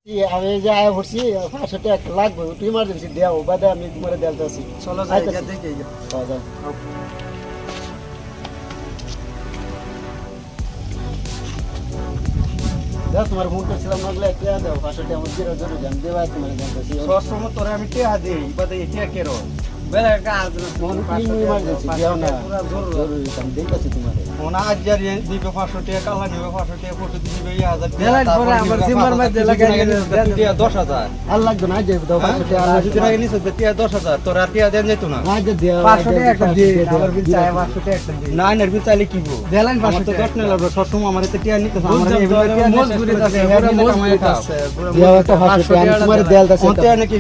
আমি যে আয়া ভরছি 500 টাকা লাগবে, তুই ইমার্জেন্সি দেও বাদে আমি তোমারে দেলতাছি। চলো যাই গিয়া দেখি গিয়া। হ্যাঁ যাও। দাও তোমার ফোন করছিলাম লাগলে টাকা দাও 500 টাকা আমার জিরো জরুরি আমি দেবা তোমারে দেলতাছি। সবসময় তোরে আমি টিয়া দিই বাদে টিয়া কেরো বেলা কাজ ফোন তুমি ইমার্জেন্সি দেও না পুরা জরুরি জরুরি আমি দেলতাছি তোমারে। ওনা আজ যার দিবে 500 টাকা কালা নিবে 500 টাকা ফটো দিবে 1000 টাকা বেলা পরে আমার সিমার মধ্যে লাগাই টিয়া 10000 আর লাগবে না যে দাও 500 টাকা আর দুদিন আগে নিছ টিয়া 10000 তোর আর টিয়া দেন যেত না না যে দেও 500 টাকা একটা দিয়ে আমার বিল চাই 500 টাকা একটা দিয়ে না না বিল চাইলে কি গো দেলাইন আমার 500 তো টাকা দশ না লাগবে সবসময় আমার এতে টিয়া নিতে আমার বুঝলাম, এগুলো টিয়া মজবুরি আছে, পুরা মজবুরি আছে, পুরা দেও একটা 500 টাকা আমি তোমারে দেলতাছি। কোনতে নাকি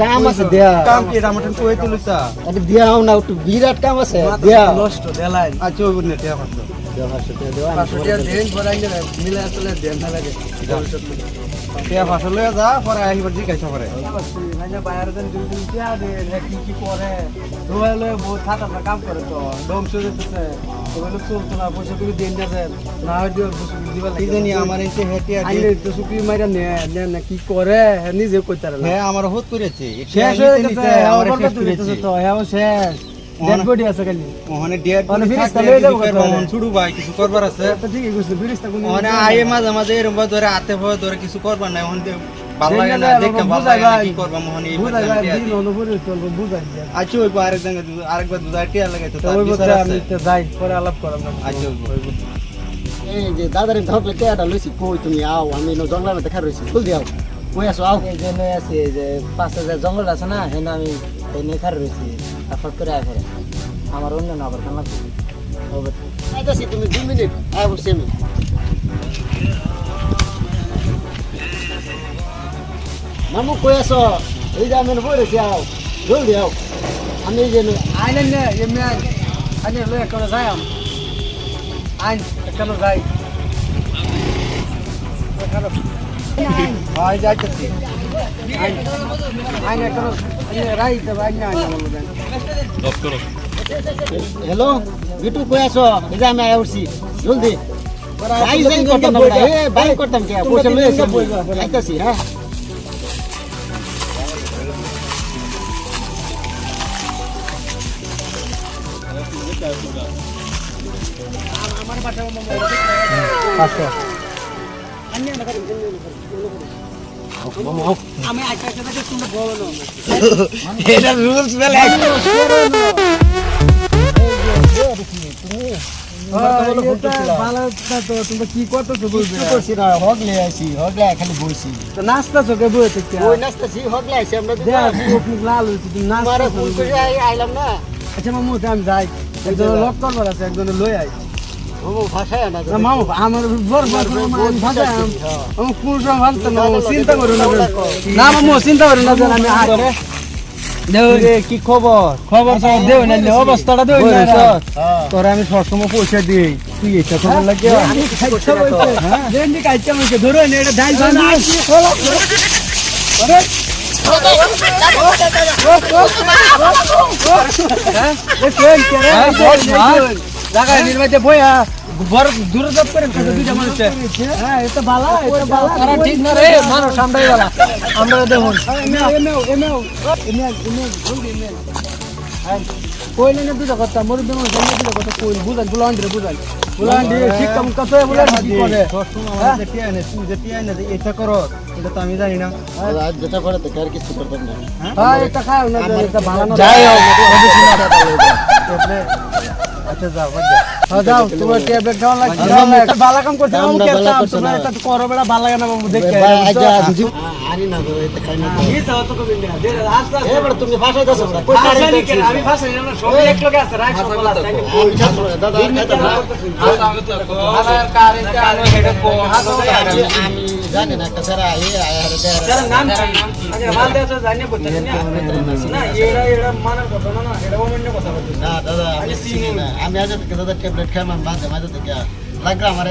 কাম আছে দেয়া কাম কি রামটন কই তুলছা আরে দেও না একটু বিরাট কাম আছে দেও। নষ্ট দেলাইন আচ্ছা ওই নে টিয়া 500 দেও 500 টাকা দেও 500 টাকা দেন পরে আইনে মিলে আসলে দেন না লাগে টিয়া 500 লয়ে যা পরে আইবার জিজ্ঞাসা করে মানে বাইরে দেন দুই দিন টিয়া দে কি করে রোয়ালে বহুত হাত আপনার কাম করে তো দম শুরু দিতেছে ওগুলো চলতো না পয়সা করে দেন না যায় না দিও পয়সা দিবা কি লাগে জানি আমার এতে হেটিয়া আইলে তো সুপি মাইরা নে না কি করে নিজে কইতারে না হ্যাঁ আমার হোত করেছে শেষ হয়ে গেছে আমার শেষ করেছে তো হ্যাঁ শেষ ডেড বডি আছে খালি ওখানে ডেট মানে বডি ফিরিস্তা থাকলে লয়ে যাবো যদি কোথাও। মন ছুড়ু ভাই কিছু করবার আছে তো ঠিকই কইছে ফিরিস্তা কোন ওখানে আয়ে মাঝে মাঝে এরকম ভাবে ধরে হাতে ভয় ধরে কিছু করবার নাই ওখানে ভালো লাগে না দেখতে ভালো লাগে না কি করবা মোহন এই বুঝাই ভাই দিন অনুপুরে চলবো বুঝাই যায় আচ্ছা ওই আরেকবার দুধ টিয়া লাগাইতো তো তার ওই বিচার বলতে আছে আমি তো যাই পরে আলাপ করাম না আচ্ছা এই যে দাদারে ধরলে টাকাটা লইছি কই তুমি আও আমি নো জঙ্গলের দেখা রইছি ফুল দিও কই আসো আও এই জন্য আছে যে 5000 জঙ্গল আছে না হেন আমি এই নেখার রয়েছি আফার করে আয় করে আমার অন্য না আবার কান্না হবে আইতাছি তুমি 2 মিনিট আয় বলছি আমি মামু কই আসো এই যে আমি বই রইছি আও জলদি আও আমি এই যে আইলেন নে এমনি আইনে লয়ে করে যাই আম আইন কেন যাই ভাই যাইতেছি আইন আইন কেন রাই তো আইন না আইন বলো দেন হ্যালো বিটু কই আসো এই যে আমি আয় উঠছি জলদি বাই যাই করতাম না এ বাই করতাম কে পয়সা লই আসি আইতাছি হ্যাঁ আমি আইতা থেকে শুনে বলো এটা রুলস বেলা ভালো তো তুমি কি করতেছো বলবে কিছু করছি না হগলে আইছি হগলে খালি বইছি তো নাস্তা চোখে বইতে কি ওই নাস্তাছি হগলে আইছি আমরা তো দেখ মুখ লাল হয়েছে তুমি তোমারে নাস্তা ফোন করে আইলাম না আচ্ছা মামু আমি যাই একজন লক করবার আছে একজন লই আই ও ভাষায় না না মামু আমার বড় ভাষা আমি কোন সময় ভাবতো না চিন্তা করো না না মামু চিন্তা করো না যেন আমি আয় দেও রে কি খবর খবর সব দেও না অবস্থাটা দেও না তোরা আমি সবসময় পয়সা দিই তুই এটা খবর লাগে আমি খাইছো বলতে হ্যাঁ দেননি খাইছো আমাকে ধরো না এটা ডাল বানা আরে হ্যাঁ এ ফ্রেন্ড কে রে জায়গা নির্বাচনে বইয়া বড় দূরদপ করে কত দুইটা মানুষ হ্যাঁ এটা বালা তারা ঠিক না রে মানুষ আমরাই বালা আমরা দেখুন কইলে না দুটা কথা মরু দেমন সামনে দুটা কথা কইল বুঝাই বুলান্ডি বুলান্ডি ঠিক কাম কত বুলান্ডি কি করে সবসময় টিয়া এনে তুই যে টিয়া এনে এটা করো এটা তো আমি জানি না আজ যেটা করে তো কার কিছু করতাম না হ্যাঁ এটা খাও না এটা বানানো যাই হোক আচ্ছা যাও বাদ যা হ্যাঁ যাও তোমার ট্যাবলেট খাওয়া লাগছে বালা কাম করতে আমি কে তোমরা এটা তো করো বেড়া বালা না বাবু দেখে আনি না গো এটা খাই না এই যাও তো কবি না দে আস্তে এ বড় তুমি ভাষা দাও না কই আস্তে কারে আস্তে আমি ভাষা জানো সব এক লগে আছে রাইট সব বলা আছে আমি ছাত্র দাদা খাইতাম না আমি জানি না একটা সারা এই আয়ার স্যার নাম কি আচ্ছা মাল দেওয়া তো জানি করতে না এরা মানার কথা না এটা অন্য কথা বলতে না দাদা আমি চিনি না আমি আজ থেকে দাদা ট্যাবলেট খাই মানে মাঝে মাঝে থেকে লাগলো আমার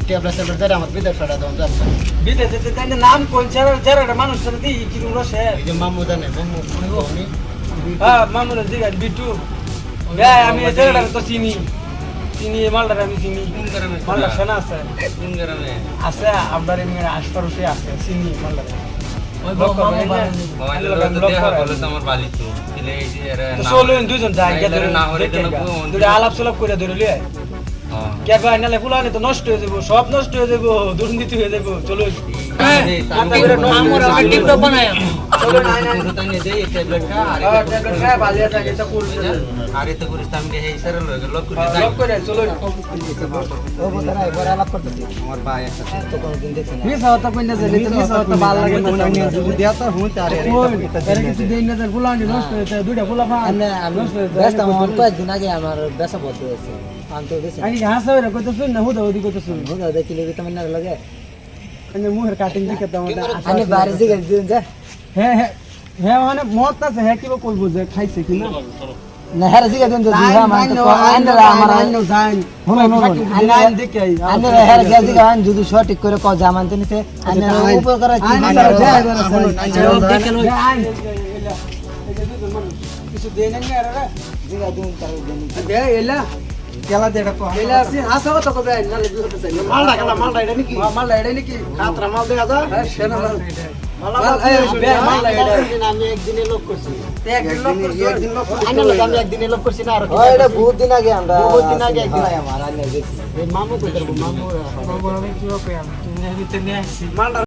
ট্যাবলেট ধরে আমার বিদেশ ফেরা দাও জানতাম বিদেশে তাই নাম কোন যারা মানুষ সাথে দি কি রসে এই যে মামু জানে মামু হ্যাঁ মামুনের দিকে বিটু আমি এই জায়গাটা তো চিনি চিনি এই মালটা আমি চিনি কোন গ্রামে মালটা সেনা আছে কোন গ্রামে আছে আপনার এমনি আশপাশে আছে চিনি মালটা ওই লোক করে, মামু বাড়ি মোবাইলে তো দেখা বলে তো আমার বাড়ি তো দিলে এই যে এরা তো না চলুন দুজন যাই গিয়ে ধরে না হলে কেন দুটো আলাপ সলাপ করে ধরে লিয়ে হ্যাঁ কে ভাই নালে ফুলানি তো নষ্ট হয়ে যাবো সব নষ্ট হয়ে যাবো দুর্নীতি হয়ে যাবো চলো মামুর আমার টিকটক বানায় আর এতে করিস তো আমি এই সারা লোক চলো ও বন্ধুরা এবার আলাপ করতেছি আমার ভাই আছে তো কোনদিন দেখছি না মিস হওয়াটা কইনা যে মিস হওয়াটা ভালো লাগে না দিয়া তো হুঁ তারে আরে কিছু দেই না ফুলানি নষ্ট হয়েছে দুইটা ফুলা পা নষ্ট হয়েছে ব্যস্ত আমার কয়েকদিন আগে আমার বেসা বন্ধ হয়েছে আমি তো দেখছি আনি হাসা হইরা কইতে শুন না হুদা হুদি কইতে শুন বুঝা দেখিলে কি তোমার না লাগে আনি মুহের কাটিং দিকে তো আমাদের আমি বাইরে দিকে দিন যা হ্যাঁ হ্যাঁ হ্যাঁ মানে মত আছে হ্যাঁ কিবা করবো যে খাইছে কি না না হেরে দিকে দিন যদি হ্যাঁ মানে তো আইনরা আমার জান শুনুন শুনুন আইন দেখে আই আইনরা হেরে গিয়ে দিকে আইন যদি সঠিক করে ক জামানতে নিতে আইনরা উপর করে কি কিছু দেই না রে দিকে দিন তার দিন দে এলা কেলা দেড় কো এলা আপনি হাসা কথা কবে নালে দুটো চাই মালটা খেলা মালটা এটা নাকি মালটা এড়াই নাকি খাতরা মাল দেখা যায় হ্যাঁ সেনা মাল আমি একদিনে লোক করছি একদিন লোক করছো একদিন লোক আমি একদিনে লোক করছি না আর ও এটা বহুত দিন আগে আমরা বহুত দিন আগে একদিন আমার আইনে দেখছি মামু কই করবো মামু বাবা আমি কি হবে আমি তুমি নিতে নিয়ে আসছি মালটা